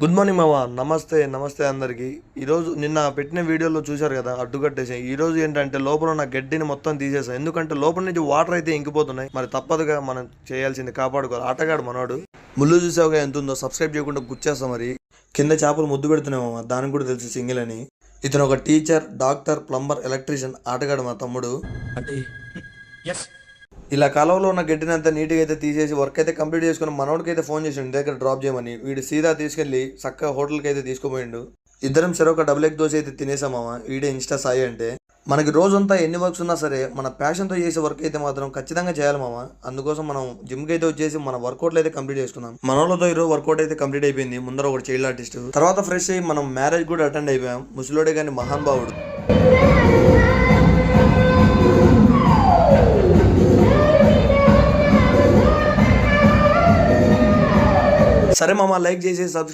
Good morning మామ. నమస్తే నమస్తే అందరికి. ఈరోజు నిన్న పెట్టిన వీడియోలో చూశారు కదా, అడ్డుకట్టేసాయి. ఈ రోజు ఏంటంటే లోపల ఉన్న గడ్డిని మొత్తం తీసేసాం. ఎందుకంటే లోపల నుంచి వాటర్ అయితే ఇంకిపోతున్నాయి. మరి తప్పదుగా మనం చేయాల్సింది కాపాడుకోవాలి. ఆటగాడు మనోడు. ముళ్ళు చూసావుగా ఎంత ఉందో. సబ్స్క్రైబ్ చేయకుండా గుచ్చేస్తాం. మరి కింద చేపలు ముద్దు పెడుతున్నాయి మామ. దానికి కూడా తెలుసు సింగిల్ అని. ఇతను ఒక టీచర్, డాక్టర్, ప్లంబర్, ఎలక్ట్రీషియన్. ఆటగాడు మా తమ్ముడు. ఇలా కాలువలో ఉన్న గడ్డిని అంతా నీట్గా అయితే తీసేసి వర్క్ అయితే కంప్లీట్ చేసుకుని మనోడికి అయితే ఫోన్ చేసిండు దగ్గర డ్రాప్ చేయమని. వీడు సీదా తీసుకెళ్ళి చక్కగా హోటల్కి అయితే తీసుకుపోయిండు. ఇద్దరం చెరొక డబుల్ ఎగ్ దోశ అయితే తినేసామామ. వీడే ఇన్స్టా సాయి అంటే. మనకి రోజంతా ఎన్ని వర్క్స్ ఉన్నా సరే మన ప్యాషన్తో చేసే వర్క్ అయితే మాత్రం ఖచ్చితంగా చేయాలి మామ. అందుకోసం మనం జిమ్కి అయితే వచ్చేసి మన వర్కౌట్లు అయితే కంప్లీట్ చేసుకున్నాం. మనోళ్ళతో ఈరోజు వర్కౌట్ అయితే కంప్లీట్ అయిపోయింది. ముందర ఒక చైల్డ్ ఆర్టిస్ట్. తర్వాత ఫ్రెష్ అయ్యి మనం మ్యారేజ్ కూడా అటెండ్ అయిపోయాం. ముసలోడే కానీ మహాన్ భావుడు. సరే మామ, లైక్ చేసి సబ్స్క్రైబ్